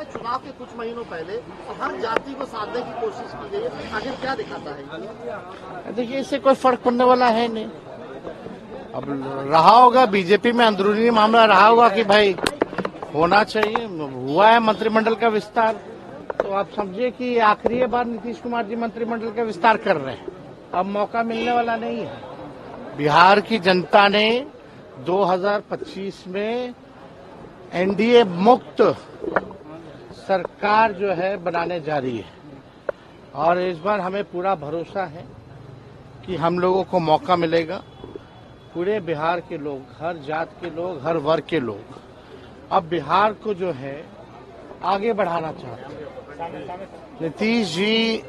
चुनाव के कुछ महीनों पहले हर जाति को साधने की कोशिश की गई है, आखिर क्या दिखाता है? देखिए, इससे कोई फर्क पड़ने वाला है नहीं। अब रहा होगा बीजेपी में अंदरूनी मामला रहा होगा कि भाई होना चाहिए, हुआ है मंत्रिमंडल का विस्तार, तो आप समझिए कि आखिरी बार नीतीश कुमार जी मंत्रिमंडल का विस्तार कर रहे हैं। अब मौका मिलने वाला नहीं है। बिहार की जनता ने 2025 में एनडीए मुक्त सरकार जो है बनाने जा रही है, और इस बार हमें पूरा भरोसा है कि हम लोगों को मौका मिलेगा। पूरे बिहार के लोग, हर जात के लोग, हर वर्ग के लोग अब बिहार को जो है आगे बढ़ाना चाहते हैं। नीतीश जी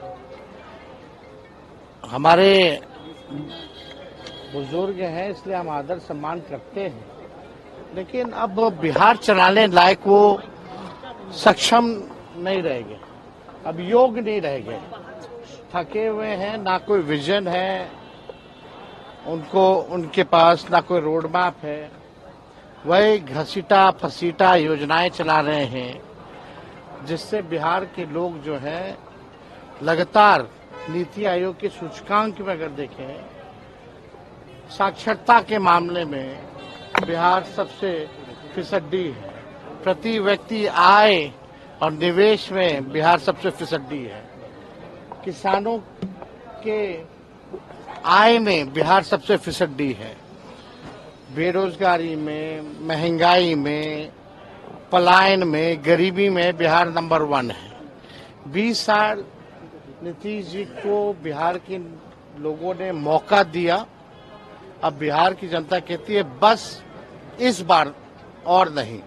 हमारे बुजुर्ग हैं, इसलिए हम आदर सम्मान करते हैं, लेकिन अब बिहार चलाने लायक वो सक्षम नहीं रह गए, अब योग्य नहीं रह गए, थके हुए हैं, ना कोई विजन है उनको, उनके पास ना कोई रोड मैप है, वही घसीटा फसीटा योजनाएं चला रहे हैं, जिससे बिहार के लोग जो है लगातार नीति आयोग के सूचकांक में अगर देखें, साक्षरता के मामले में बिहार सबसे फिसड्डी है, प्रति व्यक्ति आय और निवेश में बिहार सबसे फिसड्डी है, किसानों के आय में बिहार सबसे फिसड्डी है, बेरोजगारी में, महंगाई में, पलायन में, गरीबी में बिहार नंबर 1 है। 20 साल नीतीश जी को बिहार के लोगों ने मौका दिया। अब बिहार की जनता कहती है बस इस बार और नहीं।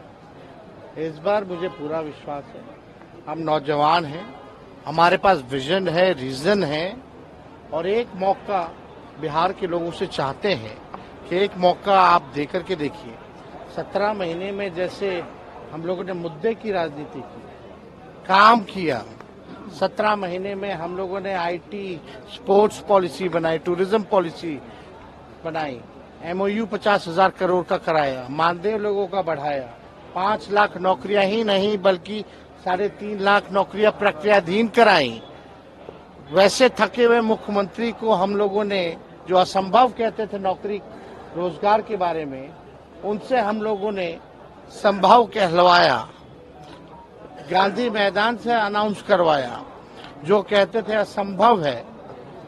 इस बार मुझे पूरा विश्वास है, हम नौजवान हैं, हमारे पास विजन है, रीजन है, और एक मौका बिहार के लोगों से चाहते हैं कि एक मौका आप देकर के देखिए। 17 महीने में जैसे हम लोगों ने मुद्दे की राजनीति की, काम किया, 17 महीने में हम लोगों ने आईटी, स्पोर्ट्स पॉलिसी बनाई, टूरिज्म पॉलिसी बनाई, एमओयू 50,000 करोड़ का कराया, मानदेय लोगों का बढ़ाया, 5 लाख नौकरियां ही नहीं बल्कि 3.5 लाख नौकरियां प्रक्रियाधीन कराई। वैसे थके हुए मुख्यमंत्री को हम लोगों ने, जो असंभव कहते थे नौकरी रोजगार के बारे में, उनसे हम लोगों ने संभव कहलवाया, गांधी मैदान से अनाउंस करवाया। जो कहते थे असंभव है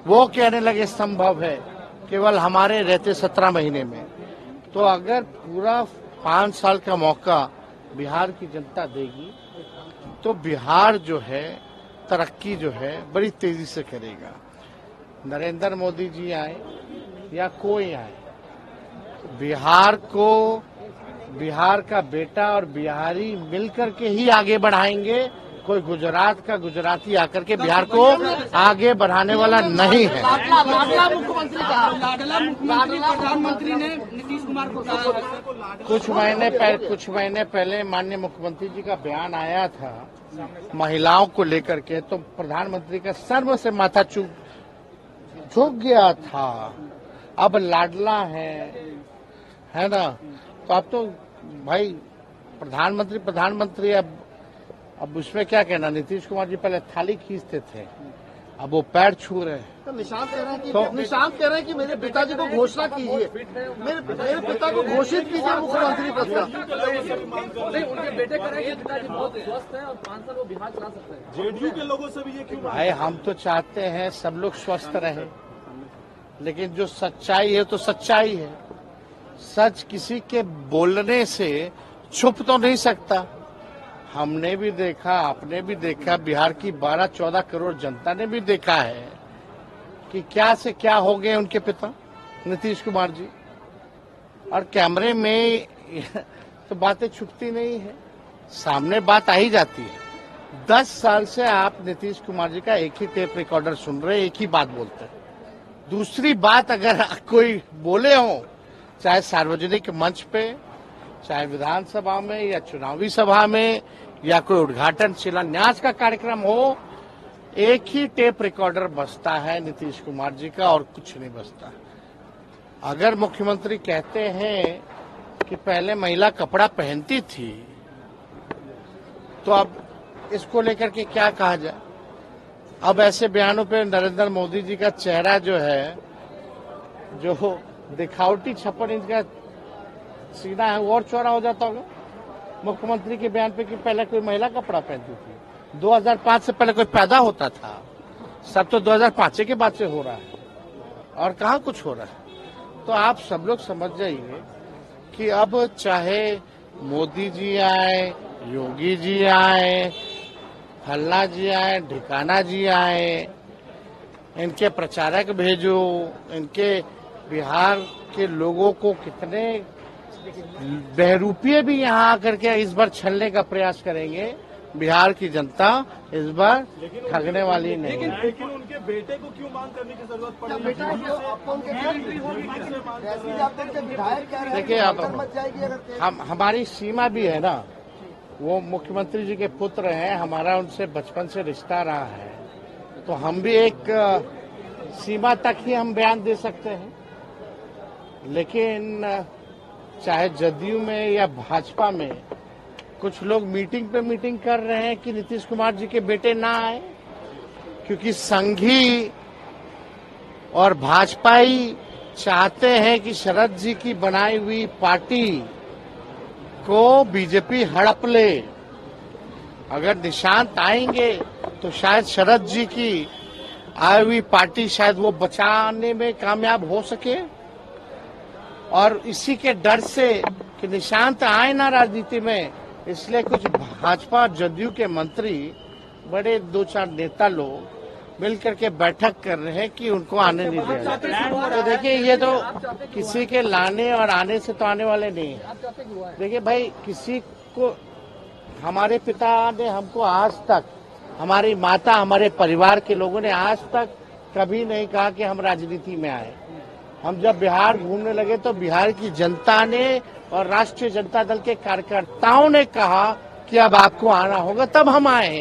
वो कहने लगे संभव है, केवल हमारे रहते 17 महीने में। तो अगर पूरा 5 साल का मौका बिहार की जनता देगी तो बिहार जो है तरक्की जो है बड़ी तेजी से करेगा। नरेंद्र मोदी जी आए या कोई आए, बिहार को, बिहार का बेटा और बिहारी मिलकर के ही आगे बढ़ाएंगे। कोई गुजरात का गुजराती आकर के बिहार को आगे बढ़ाने वाला नहीं है। लाडला मुख्यमंत्री कहा, लाडला प्रधानमंत्री ने नीतीश कुमार को कहा। कुछ महीने पहले माननीय मुख्यमंत्री जी का बयान आया था महिलाओं को लेकर के, तो प्रधानमंत्री का सर्व से माथा झुक गया था। अब लाडला है ना, तो अब तो भाई प्रधानमंत्री अब उसमें क्या कहना। नीतीश कुमार जी पहले थाली खींचते थे, अब वो पैर छू रहे हैं। तो निशांत कह रहे हैं कि मेरे पिताजी को घोषणा कीजिए, मेरे पिता को घोषित कीजिए मुख्यमंत्री पद का। नहीं, उनके बेटे कह रहे हैं कि पिताजी बहुत स्वस्थ है और 5 साल वो बिहार चला सकते हैं। जेडीयू के लोगों से भी ये क्यों? भाई हम तो चाहते हैं सब लोग स्वस्थ रहे, लेकिन जो सच्चाई है तो सच्चाई है। सच किसी के बोलने से छुप तो नहीं सकता। हमने भी देखा, आपने भी देखा, बिहार की 12-14 करोड़ जनता ने भी देखा है कि क्या से क्या हो गए उनके पिता नीतीश कुमार जी। और कैमरे में तो बातें छुपती नहीं है, सामने बात आ ही जाती है। 10 साल से आप नीतीश कुमार जी का एक ही टेप रिकॉर्डर सुन रहे, एक ही बात बोलते हैं। दूसरी बात अगर कोई बोले हो, चाहे सार्वजनिक मंच पे, चाहे विधानसभा में या चुनावी सभा में, या कोई उद्घाटन शिलान्यास का कार्यक्रम हो, एक ही टेप रिकॉर्डर बजता है नीतीश कुमार जी का, और कुछ नहीं बजता। अगर मुख्यमंत्री कहते हैं कि पहले महिला कपड़ा पहनती थी, तो अब इसको लेकर के क्या कहा जाए। अब ऐसे बयानों पे नरेंद्र मोदी जी का चेहरा जो है, जो दिखावटी 56 इंच का सीना है, वो और चौड़ा हो जाता होगा। मुख्यमंत्री के बयान पे कि पहले कोई महिला कपड़ा पहनती थी, 2005 से पहले कोई पैदा होता था, सब तो 2005 के बाद से हो रहा है और कहाँ कुछ हो रहा है। तो आप सब लोग समझ जाइए कि अब चाहे मोदी जी आए, योगी जी आए, फल्ला जी आए, ढिकाना जी आए, इनके प्रचारक भेजो, इनके बिहार के लोगों को कितने बहरूपिये भी यहाँ आकर के इस बार छलने का प्रयास करेंगे, बिहार की जनता इस बार ठगने वाली नहीं है। लेकिन उनके बेटे को क्यों मांग करने की जरूरत पड़ी? बेटा आपको उनके विधायक कह रहे हैं, देखिए अब हमारी सीमा भी है ना, वो मुख्यमंत्री जी के पुत्र हैं, हमारा उनसे बचपन से रिश्ता रहा है, तो हम भी एक सीमा तक ही हम बयान दे सकते हैं। लेकिन चाहे जदयू में या भाजपा में कुछ लोग मीटिंग पे मीटिंग कर रहे हैं कि नीतीश कुमार जी के बेटे ना आए, क्योंकि संघी और भाजपाई चाहते हैं कि शरद जी की बनाई हुई पार्टी को बीजेपी हड़प ले। अगर निशांत आएंगे तो शायद शरद जी की आई हुई पार्टी शायद वो बचाने में कामयाब हो सके, और इसी के डर से कि निशांत आए ना राजनीति में, इसलिए कुछ भाजपा जदयू के मंत्री, बड़े 2-4 नेता लोग मिलकर के बैठक कर रहे हैं कि उनको आने नहीं दिया। तो देखिए, ये तो किसी के लाने और आने से तो आने वाले नहीं है। देखिए भाई, किसी को, हमारे पिता ने हमको आज तक, हमारी माता, हमारे परिवार के लोगों ने आज तक कभी नहीं कहा कि हम राजनीति में आए। हम जब बिहार घूमने लगे तो बिहार की जनता ने और राष्ट्रीय जनता दल के कार्यकर्ताओं ने कहा कि अब आपको आना होगा, तब हम आए।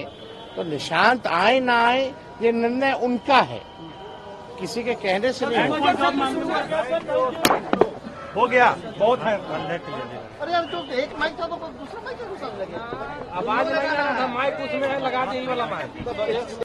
तो निशांत आए ना आए, ये निर्णय उनका है, किसी के कहने से नहीं होगा। हो गया, बहुत है। अरे यार, जो एक माइक था तो दूसरा माइक क्यों लगे? आवाज लगा, माइक उसमें लगा दे, ये वाला माइक।